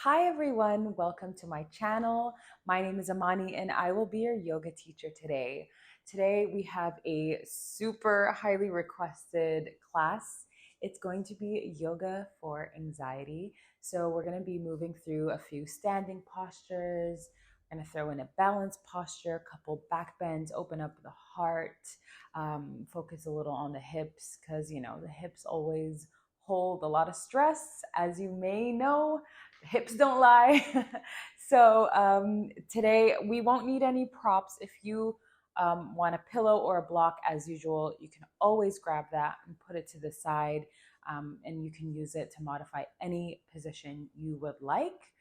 Hi everyone, welcome to my channel. My name is Amani and I will be your yoga teacher today. Today we have a super highly requested class. It's going to be yoga for anxiety. So we're going to be moving through a few standing postures. We're going to throw in a balance posture, a couple back bends, open up the heart, focus a little on the hips because the hips always hold a lot of stress, as you may know. Hips don't lie. So today we won't need any props. If you want a pillow or a block, as usual, you can always grab that and put it to the side, and you can use it to modify any position you would like.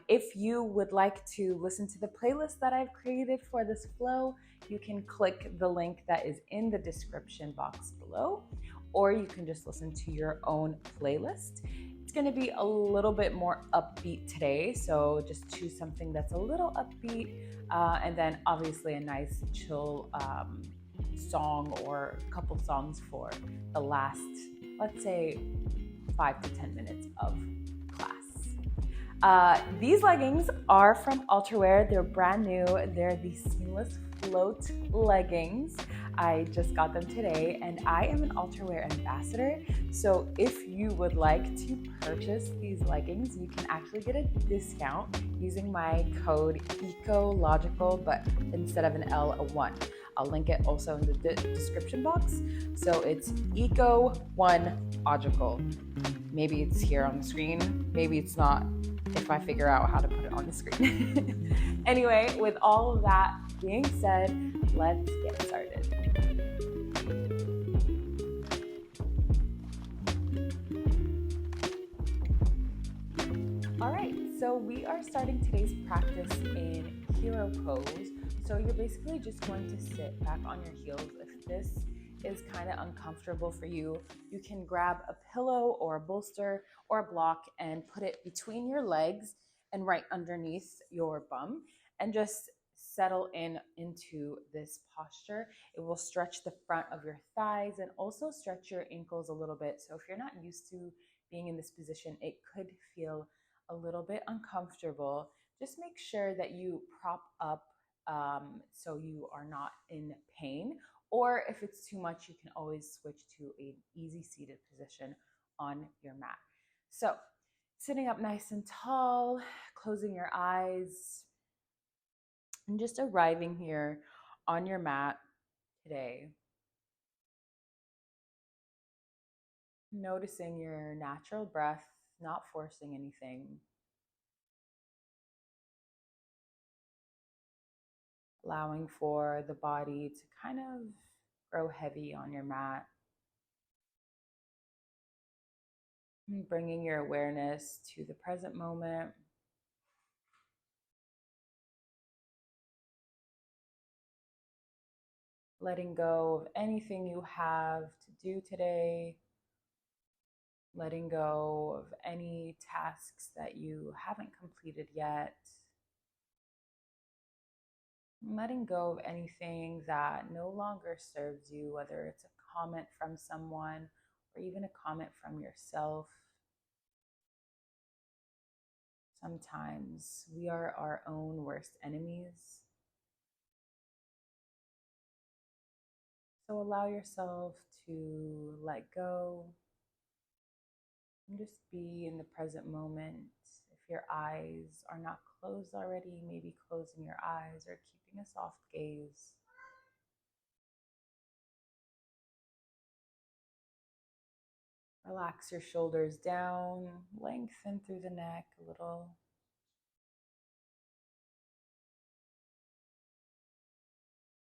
If you would like to listen to the playlist that I've created for this flow, you can click the link that is in the description box below, or you can just listen to your own playlist. It's going to be a little bit more upbeat today, so just choose something that's a little upbeat, and then obviously a nice chill song or a couple songs for the last, let's say, 5 to 10 minutes of class. These leggings are from Ultrawear. They're brand new. They're the seamless float leggings. I just got them today, and I am an Ultrawear ambassador. So if you would like to purchase these leggings, you can actually get a discount using my code ECOLOGICAL, but instead of an L, a 1. I'll link it also in the description box. So it's ECO1logical. Maybe it's here on the screen, maybe it's not, if I figure out how to put it on the screen. Anyway, with all of that being said, let's get started. All right, so we are starting today's practice in hero pose. So you're basically just going to sit back on your heels. If this is kind of uncomfortable for you, you can grab a pillow or a bolster or a block and put it between your legs and right underneath your bum, and just settle into this posture. It will stretch the front of your thighs and also stretch your ankles a little bit. So if you're not used to being in this position, it could feel a little bit uncomfortable. Just make sure that you prop up, so you are not in pain. Or if it's too much, you can always switch to an easy seated position on your mat. So sitting up nice and tall, closing your eyes, and just arriving here on your mat today. Noticing your natural breath, not forcing anything. Allowing for the body to kind of grow heavy on your mat. And bringing your awareness to the present moment. Letting go of anything you have to do today. Letting go of any tasks that you haven't completed yet. Letting go of anything that no longer serves you, whether it's a comment from someone or even a comment from yourself. Sometimes we are our own worst enemies. So allow yourself to let go and just be in the present moment. If your eyes are not closed already, maybe closing your eyes or keeping a soft gaze. Relax your shoulders down, lengthen through the neck a little.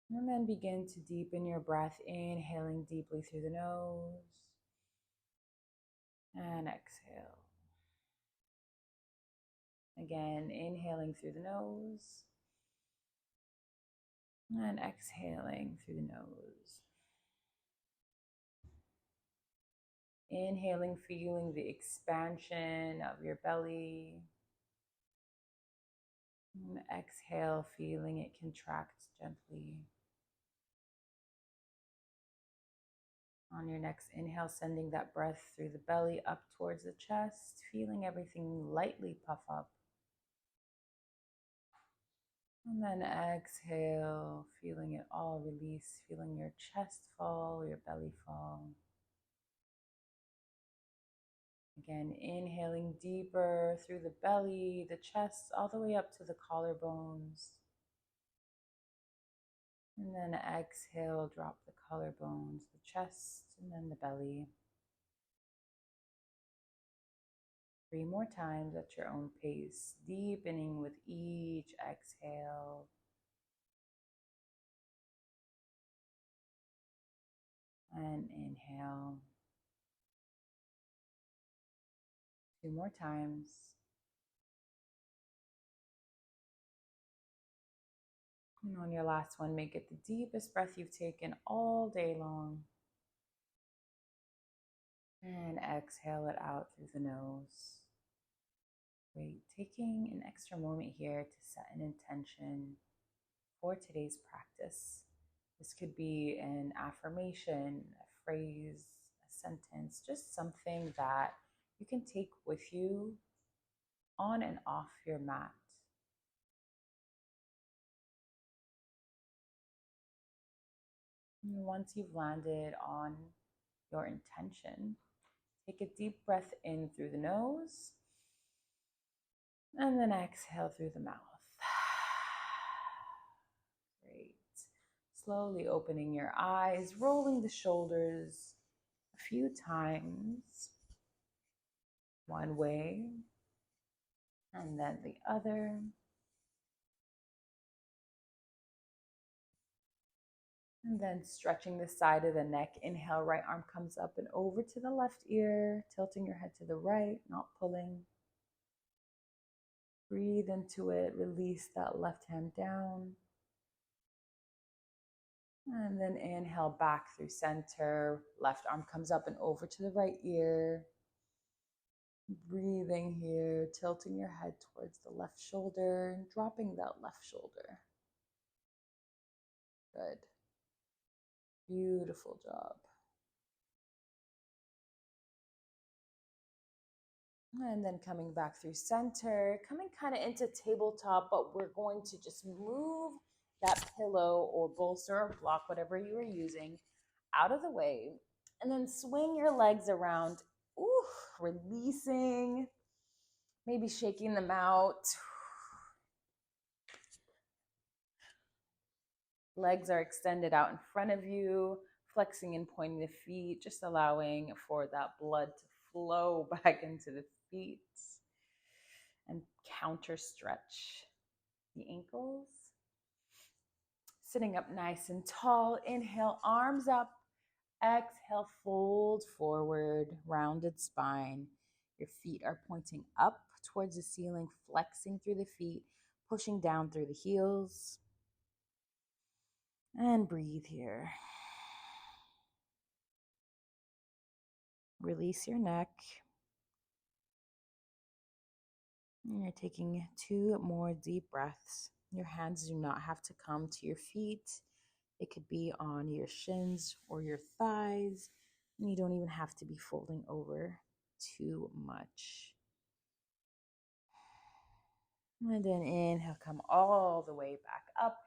And then begin to deepen your breath, inhaling deeply through the nose and exhale. Again, inhaling through the nose and exhaling through the nose. Inhaling, feeling the expansion of your belly. And exhale, feeling it contract gently. On your next inhale, sending that breath through the belly up towards the chest, feeling everything lightly puff up. And then exhale, feeling it all release, feeling your chest fall, your belly fall. Again, inhaling deeper through the belly, the chest, all the way up to the collarbones. And then exhale, drop the collarbones, the chest, and then the belly. 3 more times at your own pace, deepening with each exhale. And inhale. 2 more times. And on your last one, make it the deepest breath you've taken all day long. And exhale it out through the nose. Great. Taking an extra moment here to set an intention for today's practice. This could be an affirmation, a phrase, a sentence, just something that you can take with you on and off your mat. And once you've landed on your intention, take a deep breath in through the nose and then exhale through the mouth. Great. Slowly opening your eyes, rolling the shoulders a few times, one way and then the other. And then stretching the side of the neck. Inhale, right arm comes up and over to the left ear, tilting your head to the right, not pulling. Breathe into it, release that left hand down. And then inhale back through center. Left arm comes up and over to the right ear. Breathing here, tilting your head towards the left shoulder and dropping that left shoulder. Good. Beautiful job. And then coming back through center, coming kind of into tabletop, but we're going to just move that pillow or bolster or block, whatever you are using, out of the way. And then swing your legs around, ooh, releasing, maybe shaking them out. Legs are extended out in front of you, flexing and pointing the feet, just allowing for that blood to flow back into the feet. And counter stretch the ankles. Sitting up nice and tall. Inhale, arms up. Exhale, fold forward, rounded spine. Your feet are pointing up towards the ceiling, flexing through the feet, pushing down through the heels. And breathe here. Release your neck. And you're taking 2 more deep breaths. Your hands do not have to come to your feet. It could be on your shins or your thighs. And you don't even have to be folding over too much. And then inhale, come all the way back up.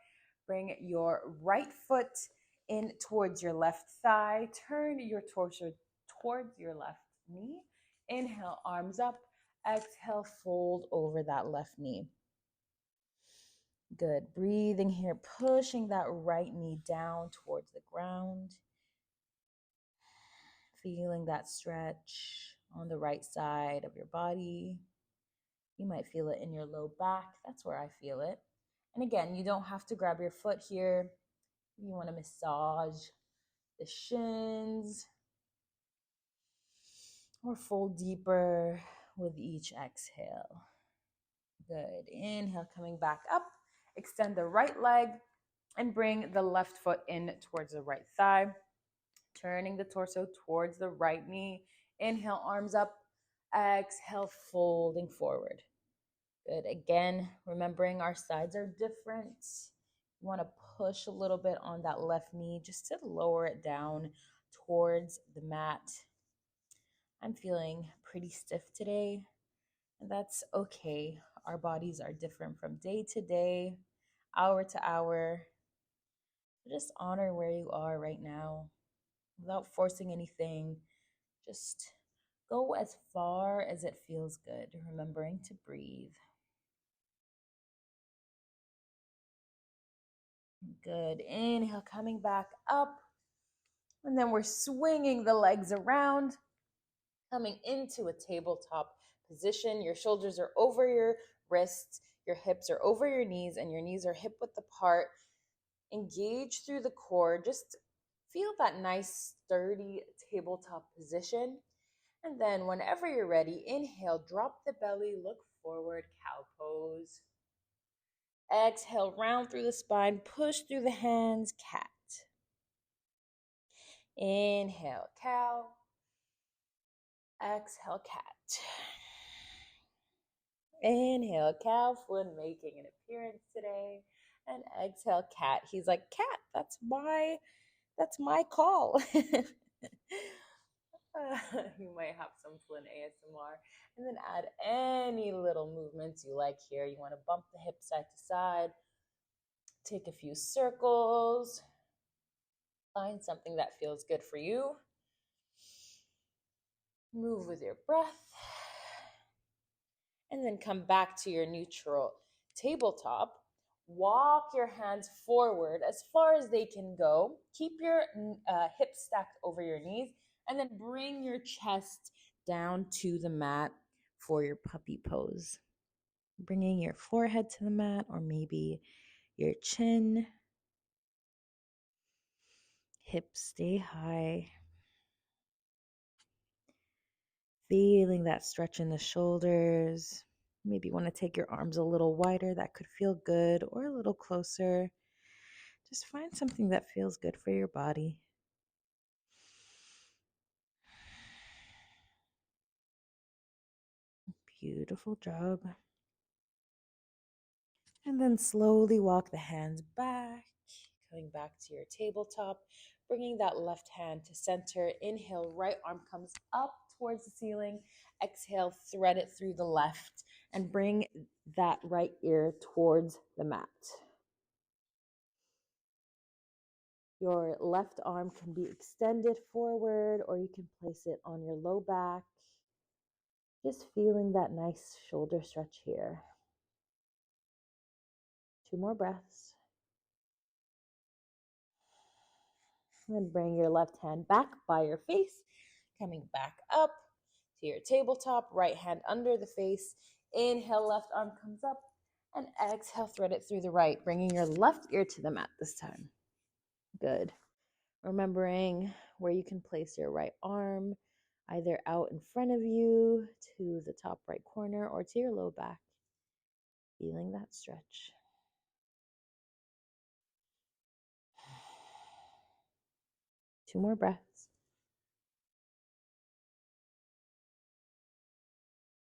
Bring your right foot in towards your left thigh. Turn your torso towards your left knee. Inhale, arms up. Exhale, fold over that left knee. Good. Breathing here, pushing that right knee down towards the ground. Feeling that stretch on the right side of your body. You might feel it in your low back. That's where I feel it. And again, you don't have to grab your foot here. You want to massage the shins or fold deeper with each exhale. Good. Inhale, coming back up. Extend the right leg and bring the left foot in towards the right thigh. Turning the torso towards the right knee. Inhale, arms up. Exhale, folding forward. Good. Again, remembering our sides are different. You want to push a little bit on that left knee just to lower it down towards the mat. I'm feeling pretty stiff today, and that's okay. Our bodies are different from day to day, hour to hour. So just honor where you are right now without forcing anything. Just go as far as it feels good, remembering to breathe. Good. Inhale, coming back up. And then we're swinging the legs around, coming into a tabletop position. Your shoulders are over your wrists, your hips are over your knees, and your knees are hip width apart. Engage through the core. Just feel that nice, sturdy tabletop position. And then, whenever you're ready, inhale, drop the belly, look forward, cow pose. Exhale, round through the spine, push through the hands, cat. Inhale, cow. Exhale, cat. Inhale, cow, Flynn making an appearance today. And exhale, cat. He's like, cat, that's my call. You might have some Flynn ASMR. And then add any little movements you like here. You want to bump the hips side to side. Take a few circles. Find something that feels good for you. Move with your breath. And then come back to your neutral tabletop. Walk your hands forward as far as they can go. Keep your hips stacked over your knees. And then bring your chest down to the mat for your puppy pose. Bringing your forehead to the mat, or maybe your chin. Hips stay high. Feeling that stretch in the shoulders. Maybe you want to take your arms a little wider. That could feel good, or a little closer. Just find something that feels good for your body. Beautiful job. And then slowly walk the hands back, coming back to your tabletop, bringing that left hand to center. Inhale, right arm comes up towards the ceiling. Exhale, thread it through the left and bring that right ear towards the mat. Your left arm can be extended forward, or you can place it on your low back. Just feeling that nice shoulder stretch here. 2 more breaths. And then bring your left hand back by your face, coming back up to your tabletop, right hand under the face. Inhale, left arm comes up, and exhale, thread it through the right, bringing your left ear to the mat this time. Good. Remembering where you can place your right arm, either out in front of you to the top right corner or to your low back. Feeling that stretch. Two more breaths.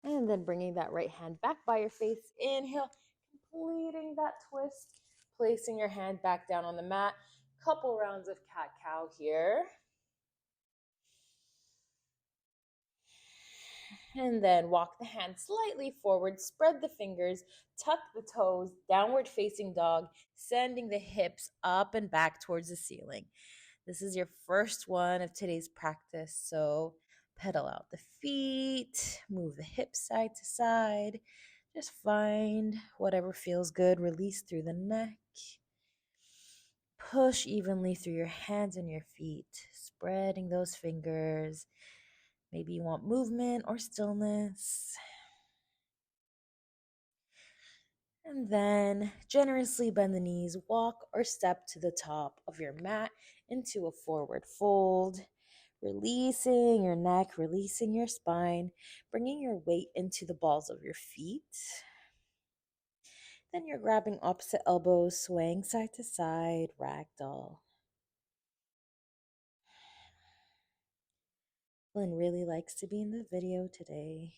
And then bringing that right hand back by your face. Inhale, completing that twist, placing your hand back down on the mat. Couple rounds of cat-cow here. And then walk the hand slightly forward, spread the fingers, tuck the toes, downward facing dog, sending the hips up and back towards the ceiling. This is your first one of today's practice, so pedal out the feet, move the hips side to side. Just find whatever feels good. Release through the neck. Push evenly through your hands and your feet, spreading those fingers. Maybe you want movement or stillness. And then generously bend the knees, walk or step to the top of your mat into a forward fold. Releasing your neck, releasing your spine, bringing your weight into the balls of your feet. Then you're grabbing opposite elbows, swaying side to side, ragdoll. Lynn really likes to be in the video today.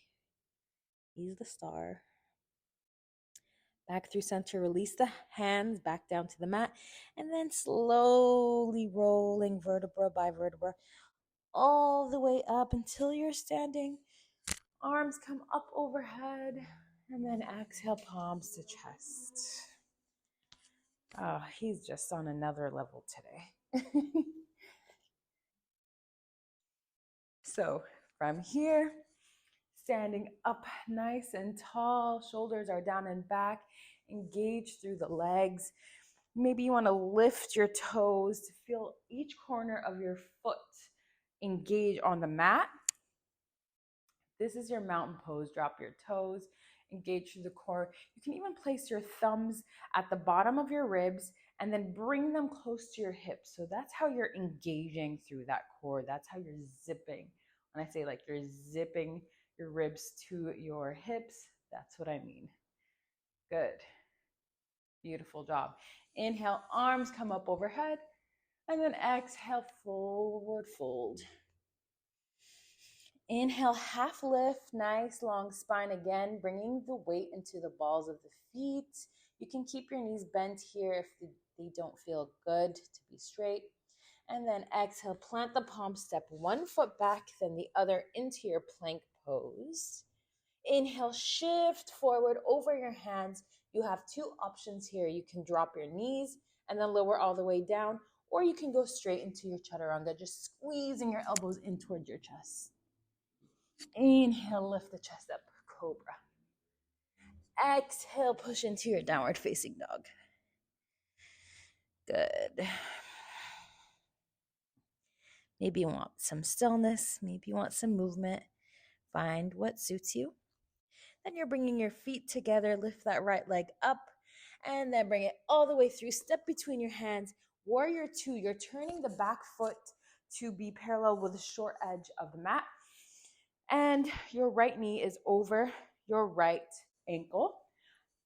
He's the star. Back through center, release the hands back down to the mat, and then slowly rolling vertebra by vertebra all the way up until you're standing. Arms come up overhead, and then exhale, palms to chest. Oh, he's just on another level today. So from here, standing up nice and tall, shoulders are down and back, engage through the legs. Maybe you want to lift your toes to feel each corner of your foot engage on the mat. This is your mountain pose. Drop your toes, engage through the core. You can even place your thumbs at the bottom of your ribs and then bring them close to your hips. So that's how you're engaging through that core. That's how you're zipping. When I say like you're zipping your ribs to your hips, that's what I mean. Good. Beautiful job. Inhale, arms come up overhead, and then exhale, forward fold. Inhale, half lift, nice long spine again, bringing the weight into the balls of the feet. You can keep your knees bent here if they don't feel good to be straight. And then exhale, plant the palm, step one foot back, then the other into your plank pose. Inhale, shift forward over your hands. You have two options here. You can drop your knees and then lower all the way down, or you can go straight into your chaturanga, just squeezing your elbows in towards your chest. Inhale, lift the chest up, cobra. Exhale, push into your downward facing dog. Good. Maybe you want some stillness. Maybe you want some movement. Find what suits you. Then you're bringing your feet together. Lift that right leg up and then bring it all the way through. Step between your hands. Warrior two, you're turning the back foot to be parallel with the short edge of the mat. And your right knee is over your right ankle.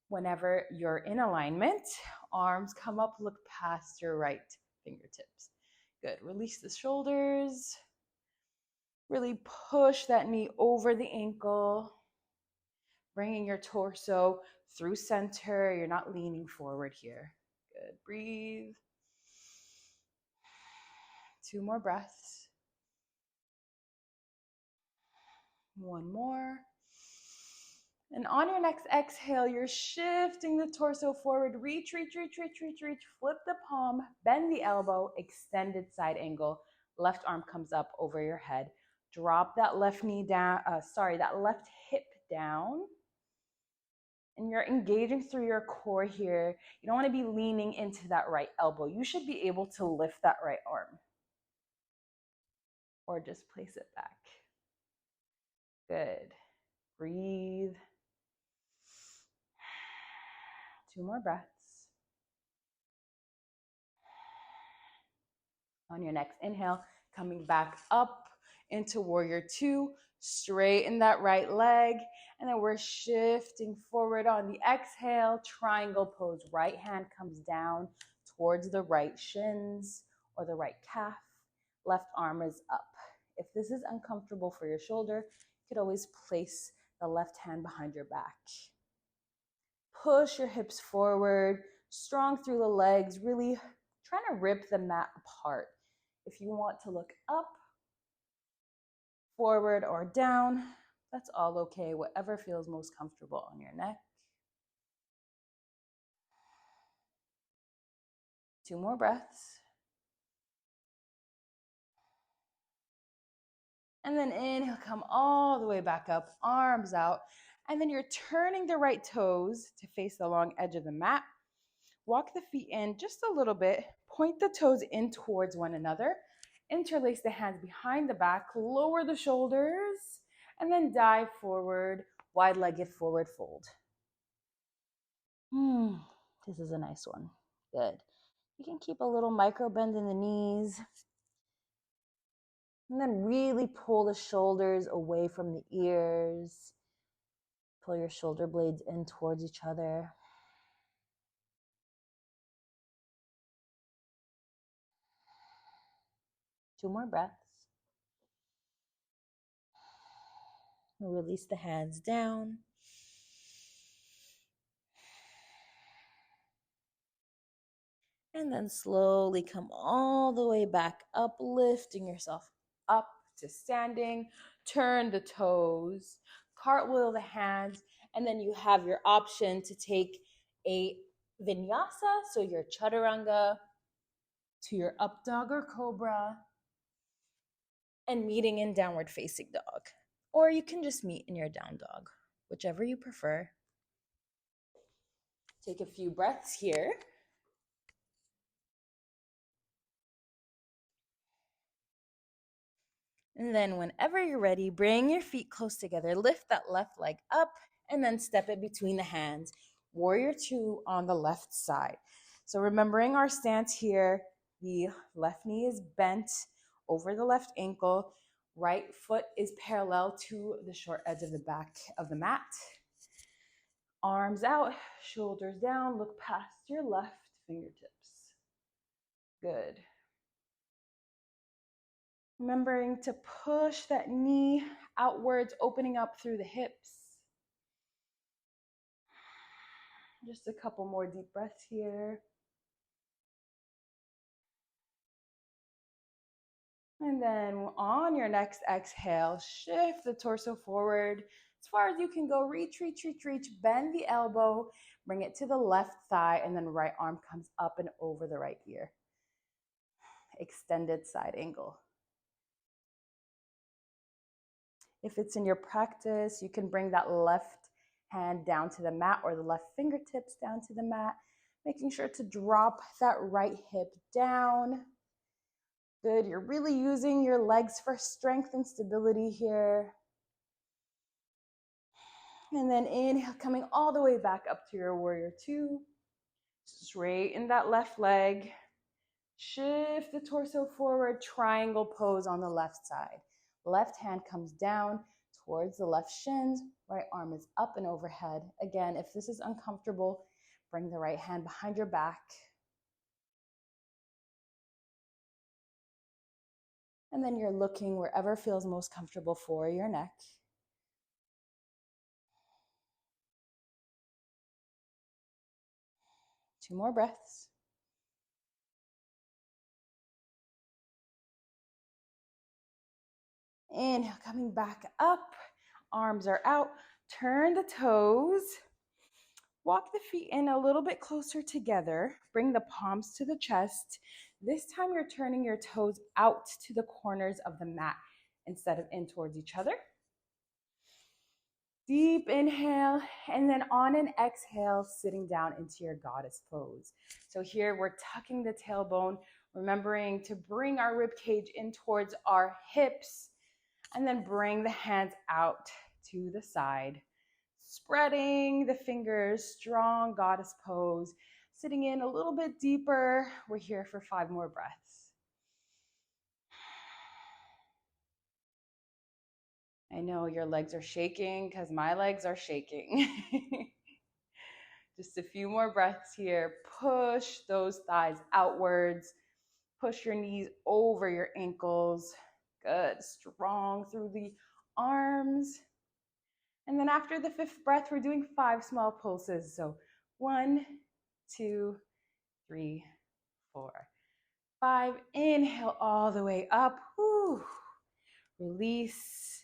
Whenever you're in alignment, arms come up, look past your right fingertips. Good. Release the shoulders. Really push that knee over the ankle. Bringing your torso through center. You're not leaning forward here. Good. Breathe. 2 more breaths. 1 more. And on your next exhale, you're shifting the torso forward. Reach, reach, reach, reach, reach, reach. Flip the palm, bend the elbow, extended side angle. Left arm comes up over your head. Drop that left knee down, that left hip down. And you're engaging through your core here. You don't want to be leaning into that right elbow. You should be able to lift that right arm. Or just place it back. Good. Breathe. 2 more breaths. On your next inhale, coming back up into warrior two, straighten that right leg, and then we're shifting forward on the exhale, triangle pose. Right hand comes down towards the right shins or the right calf. Left arm is up. If this is uncomfortable for your shoulder, you could always place the left hand behind your back. Push your hips forward, strong through the legs, really trying to rip the mat apart. If you want to look up, forward, or down, that's all okay, whatever feels most comfortable on your neck. 2 more breaths. And then inhale, come all the way back up, arms out. And then you're turning the right toes to face the long edge of the mat. Walk the feet in just a little bit. Point the toes in towards one another. Interlace the hands behind the back. Lower the shoulders. And then dive forward, wide-legged forward fold. This is a nice one. Good. You can keep a little micro bend in the knees. And then really pull the shoulders away from the ears. Pull your shoulder blades in towards each other. Two more breaths. Release the hands down. And then slowly come all the way back up, lifting yourself up to standing. Turn the toes, cartwheel the hands, and then you have your option to take a vinyasa, so your chaturanga, to your up dog or cobra, and meeting in downward facing dog. Or you can just meet in your down dog, whichever you prefer. Take a few breaths here. And then whenever you're ready, bring your feet close together. Lift that left leg up and then step it between the hands. Warrior two on the left side. So remembering our stance here, the left knee is bent over the left ankle. Right foot is parallel to the short edge of the back of the mat. Arms out, shoulders down, look past your left fingertips. Good. Remembering to push that knee outwards, opening up through the hips. Just a couple more deep breaths here. And then on your next exhale, shift the torso forward as far as you can go. Reach, reach, reach, reach. Bend the elbow, bring it to the left thigh, and then right arm comes up and over the right ear. Extended side angle. If it's in your practice, you can bring that left hand down to the mat or the left fingertips down to the mat, making sure to drop that right hip down. Good, you're really using your legs for strength and stability here. And then inhale, coming all the way back up to your warrior two. Straighten that left leg. Shift the torso forward, triangle pose on the left side. Left hand comes down towards the left shins. Right arm is up and overhead. Again, if this is uncomfortable, bring the right hand behind your back. And then you're looking wherever feels most comfortable for your neck. Two more breaths. Inhale, coming back up. Arms are out. Turn the toes. Walk the feet in a little bit closer together. Bring the palms to the chest. This time you're turning your toes out to the corners of the mat instead of in towards each other. Deep inhale, and then on an exhale, sitting down into your goddess pose. So here we're tucking the tailbone, remembering to bring our rib cage in towards our hips, and then bring the hands out to the side. Spreading the fingers, strong goddess pose. Sitting in a little bit deeper. We're here for 5 more breaths. I know your legs are shaking because my legs are shaking. Just a few more breaths here. Push those thighs outwards. Push your knees over your ankles. Good. Strong through the arms. And then after the 5th breath, we're doing 5 small pulses. So 1, 2, 3, 4, 5. Inhale all the way up. Whew. Release.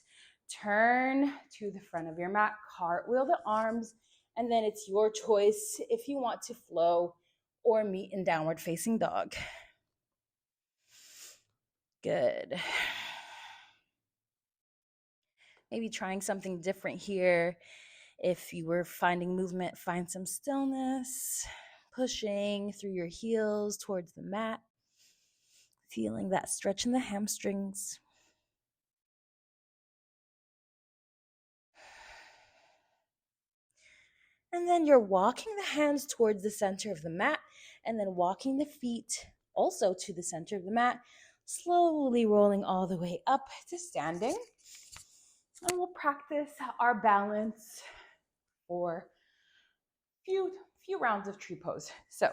Turn to the front of your mat. Cartwheel the arms. And then it's your choice if you want to flow or meet in downward facing dog. Good. Maybe trying something different here. If you were finding movement, find some stillness. Pushing through your heels towards the mat. Feeling that stretch in the hamstrings. And then you're walking the hands towards the center of the mat and then walking the feet also to the center of the mat, slowly rolling all the way up to standing. And we'll practice our balance for a few rounds of tree pose. So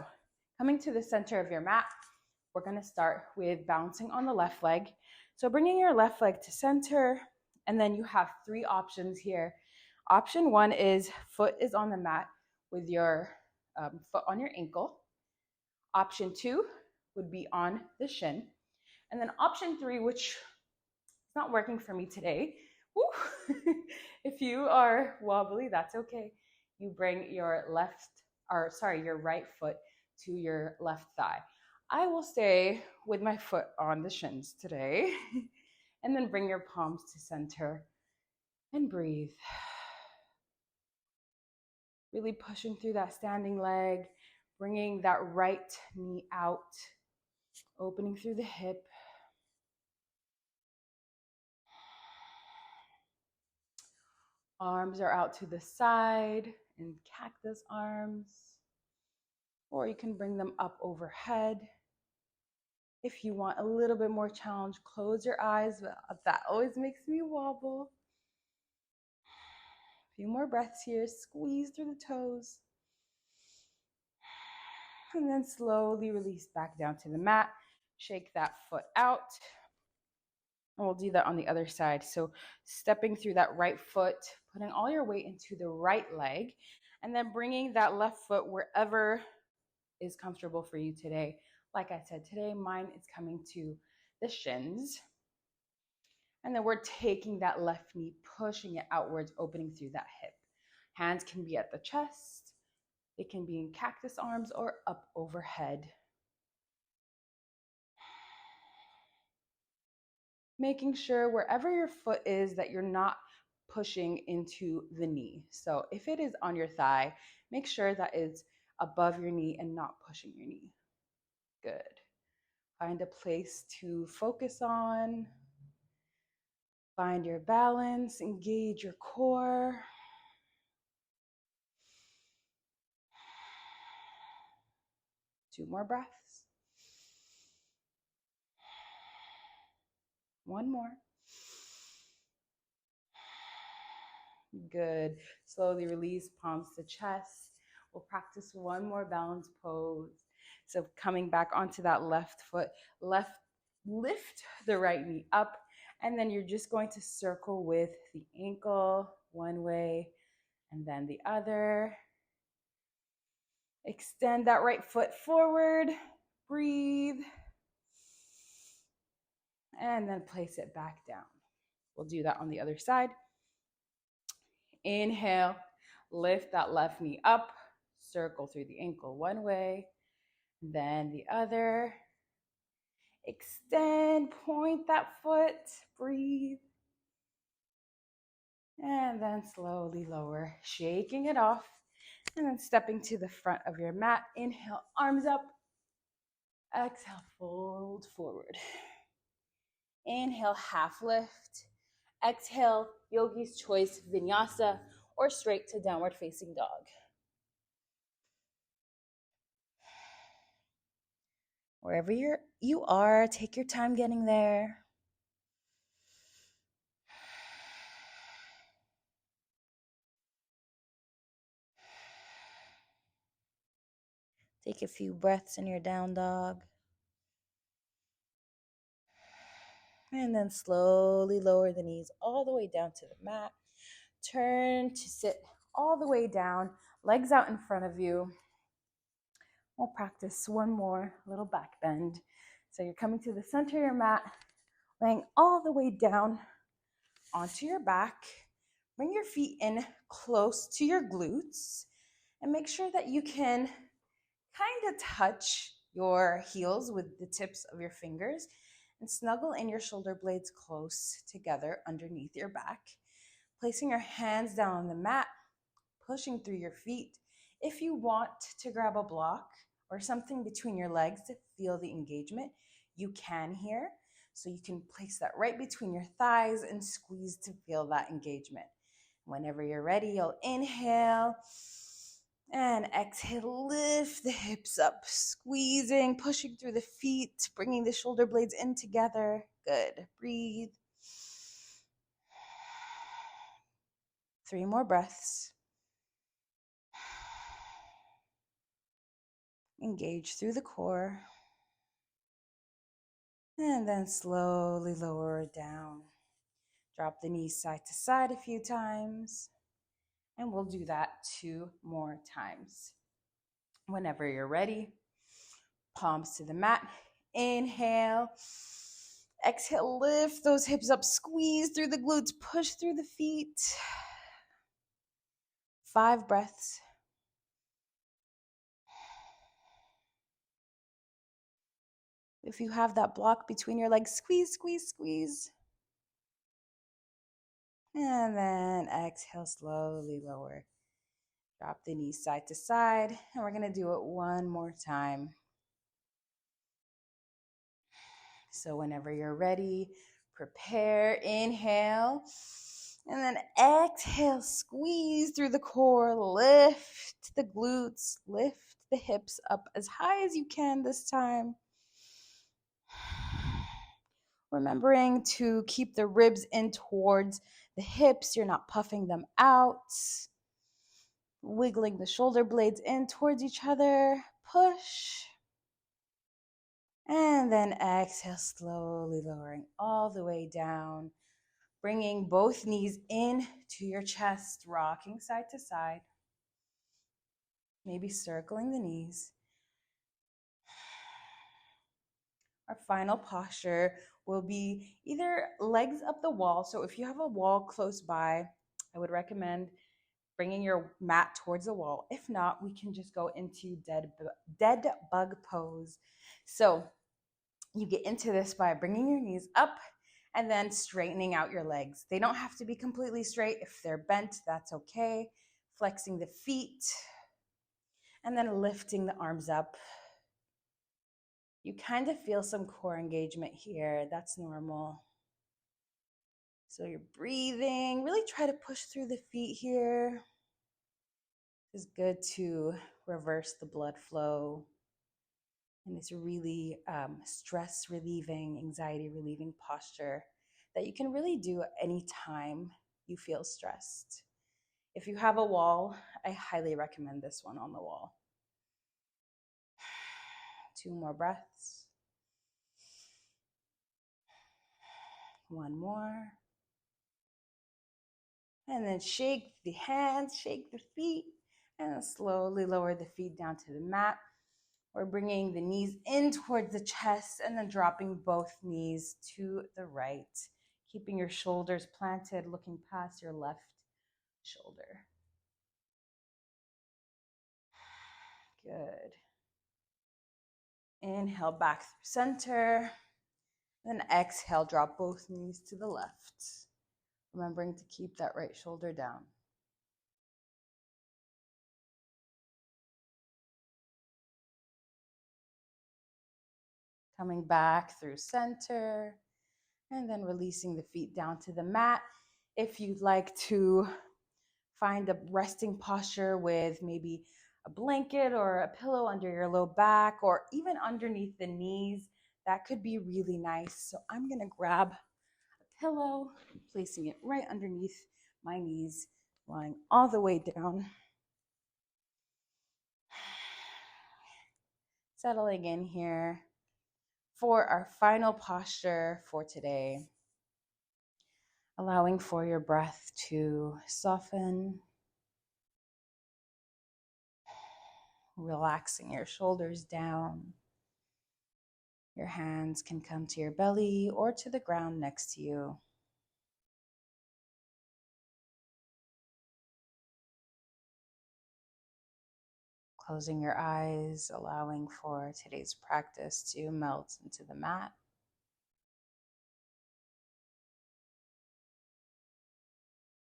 coming to the center of your mat, we're going to start with bouncing on the left leg. So bringing your left leg to center, and then you have 3 options here. Option 1 is foot is on the mat with your foot on your ankle. Option 2 would be on the shin. And then option 3, which is not working for me today. Woo. If you are wobbly, that's okay. You bring your your right foot to your left thigh. I will stay with my foot on the shins today. And then bring your palms to center and breathe. Really pushing through that standing leg, bringing that right knee out, opening through the hip. Arms are out to the side in cactus arms, or you can bring them up overhead. If you want a little bit more challenge, close your eyes. That always makes me wobble. A few more breaths here. Squeeze through the toes. And then slowly release back down to the mat. Shake that foot out. And we'll do that on the other side. So stepping through that right foot, putting all your weight into the right leg, and then bringing that left foot wherever is comfortable for you today. Like I said, today mine is coming to the shins. And then we're taking that left knee, pushing it outwards, opening through that hip. Hands can be at the chest. It can be in cactus arms or up overhead. Making sure wherever your foot is that you're not pushing into the knee. So if it is on your thigh, make sure that it's above your knee and not pushing your knee. Good. Find a place to focus on. Find your balance, engage your core. Two more breaths. One more. Good. Slowly release palms to chest. We'll practice one more balance pose. So coming back onto that left foot, lift the right knee up, and then you're just going to circle with the ankle one way and then the other. Extend that right foot forward. Breathe. And then place it back down. We'll do that on the other side. Inhale, lift that left knee up, circle through the ankle one way, then the other. Extend, point that foot, breathe. And then slowly lower, shaking it off, and then stepping to the front of your mat. Inhale, arms up. Exhale, fold forward. Inhale, half lift. Exhale, yogi's choice, vinyasa, or straight to downward facing dog. Wherever you are, take your time getting there. Take a few breaths in your down dog. And then slowly lower the knees all the way down to the mat. Turn to sit all the way down, legs out in front of you. We'll practice one more little back bend. So you're coming to the center of your mat, laying all the way down onto your back. Bring your feet in close to your glutes and make sure that you can kind of touch your heels with the tips of your fingers and snuggle in your shoulder blades close together underneath your back. Placing your hands down on the mat, pushing through your feet. If you want to grab a block or something between your legs to feel the engagement, you can here. So you can place that right between your thighs and squeeze to feel that engagement. Whenever you're ready, you'll inhale and exhale, lift the hips up, squeezing, pushing through the feet, bringing the shoulder blades in together. Good. Breathe. 3 more breaths. Engage through the core. And then slowly lower it down. Drop the knees side to side a few times. And we'll do that 2 more times. Whenever you're ready, Palms to the mat. Inhale. Exhale, lift those hips up, squeeze through the glutes, push through the feet. 5 breaths. If you have that block between your legs, squeeze, squeeze, squeeze. And then exhale, slowly lower. Drop the knees side to side. And we're going to do it one more time. So whenever you're ready, prepare, inhale. And then exhale, squeeze through the core, lift the glutes, lift the hips up as high as you can this time. Remembering to keep the ribs in towards the hips, you're not puffing them out. Wiggling the shoulder blades in towards each other, push. And then exhale, slowly lowering all the way down. Bringing both knees in to your chest, rocking side to side. Maybe circling the knees. Our final posture will be either legs up the wall. So if you have a wall close by, I would recommend bringing your mat towards the wall. If not, we can just go into dead bug pose. So you get into this by bringing your knees up and then straightening out your legs. They don't have to be completely straight. If they're bent, that's okay. Flexing the feet and then lifting the arms up. You kind of feel some core engagement here. That's normal. So you're breathing. Really try to push through the feet here. It's good to reverse the blood flow. And it's really stress relieving, anxiety relieving posture that you can really do anytime you feel stressed. If you have a wall, I highly recommend this one on the wall. 2 more breaths. 1 more. And then shake the hands, shake the feet, and then slowly lower the feet down to the mat. We're bringing the knees in towards the chest and then dropping both knees to the right. Keeping your shoulders planted, looking past your left shoulder. Good. Inhale back through center. Then exhale, drop both knees to the left. Remembering to keep that right shoulder down. Coming back through center. And then releasing the feet down to the mat. If you'd like to find a resting posture with maybe a blanket or a pillow under your low back or even underneath the knees, that could be really nice. So I'm going to grab a pillow, placing it right underneath my knees, lying all the way down. Settling in here for our final posture for today. Allowing for your breath to soften. Relaxing your shoulders down. Your hands can come to your belly or to the ground next to you. Closing your eyes, allowing for today's practice to melt into the mat.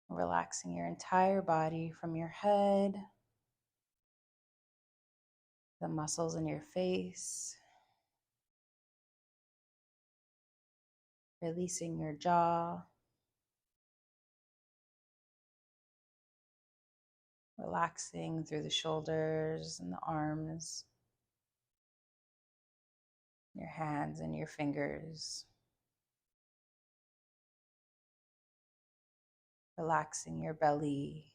Relaxing your entire body from your head, the muscles in your face, releasing your jaw, relaxing through the shoulders and the arms, your hands and your fingers, relaxing your belly,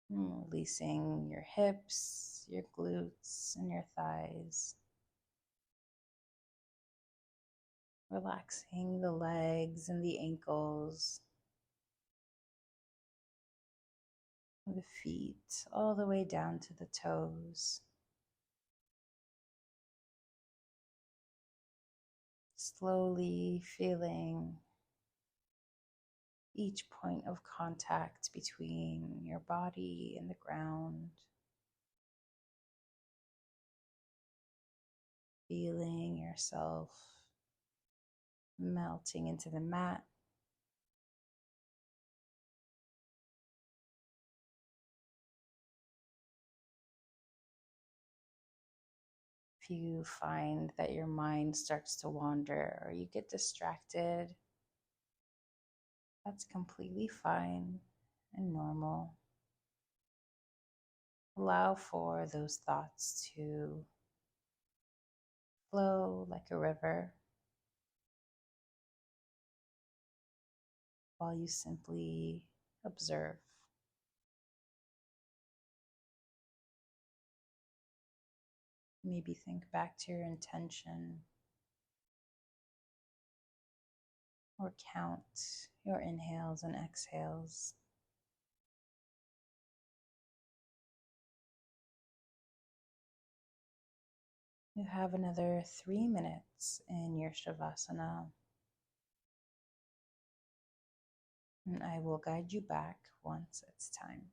releasing your hips, your glutes, and your thighs. Relaxing the legs and the ankles, the feet, all the way down to the toes. Slowly feeling each point of contact between your body and the ground, feeling yourself melting into the mat. If you find that your mind starts to wander or you get distracted, that's completely fine and normal. Allow for those thoughts to flow like a river while you simply observe. Maybe think back to your intention or count your inhales and exhales. You have another 3 minutes in your Shavasana, and I will guide you back once it's time.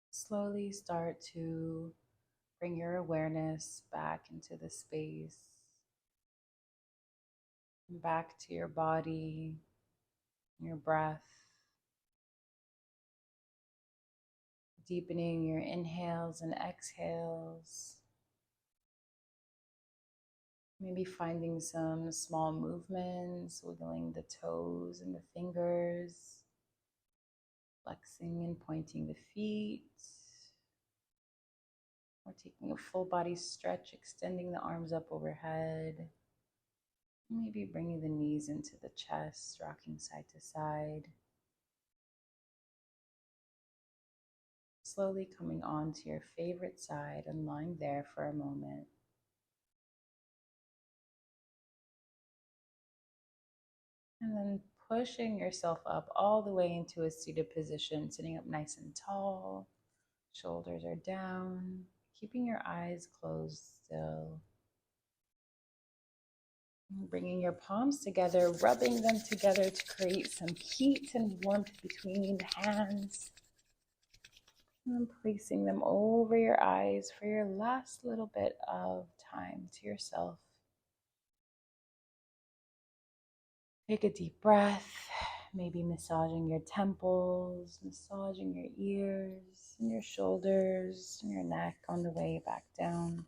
Slowly start to bring your awareness back into the space, back to your body, your breath, deepening your inhales and exhales. Maybe finding some small movements, wiggling the toes and the fingers, flexing and pointing the feet, or taking a full body stretch, extending the arms up overhead, Maybe bringing the knees into the chest, rocking side to side. Slowly coming on to your favorite side and lying there for a moment. And then pushing yourself up all the way into a seated position, sitting up nice and tall. Shoulders are down, keeping your eyes closed still. Bringing your palms together, rubbing them together to create some heat and warmth between the hands. And placing them over your eyes for your last little bit of time to yourself. Take a deep breath, maybe massaging your temples, massaging your ears and your shoulders and your neck on the way back down.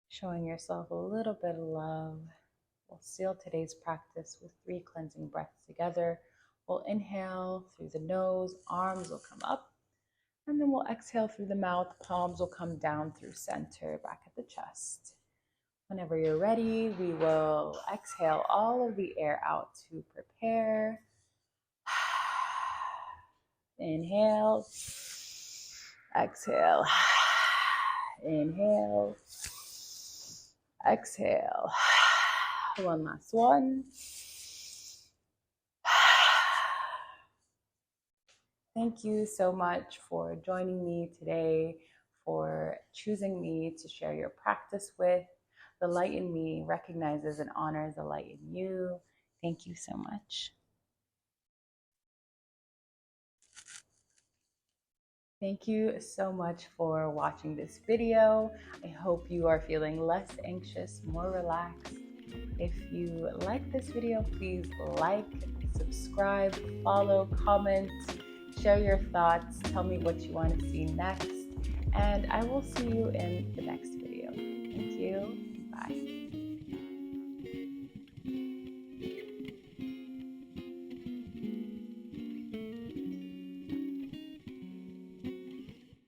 Showing yourself a little bit of love. We'll seal today's practice with 3 cleansing breaths together. We'll inhale through the nose, arms will come up, and then we'll exhale through the mouth, palms will come down through center, back at the chest. Whenever you're ready, we will exhale all of the air out to prepare. Inhale, exhale, inhale, exhale. One last one. Thank you so much for joining me today, for choosing me to share your practice with. The light in me recognizes and honors the light in you. Thank you so much. Thank you so much for watching this video. I hope you are feeling less anxious, more relaxed. If you like this video, please like, subscribe, follow, comment, share your thoughts, tell me what you want to see next, and I will see you in the next video. Thank you. Bye.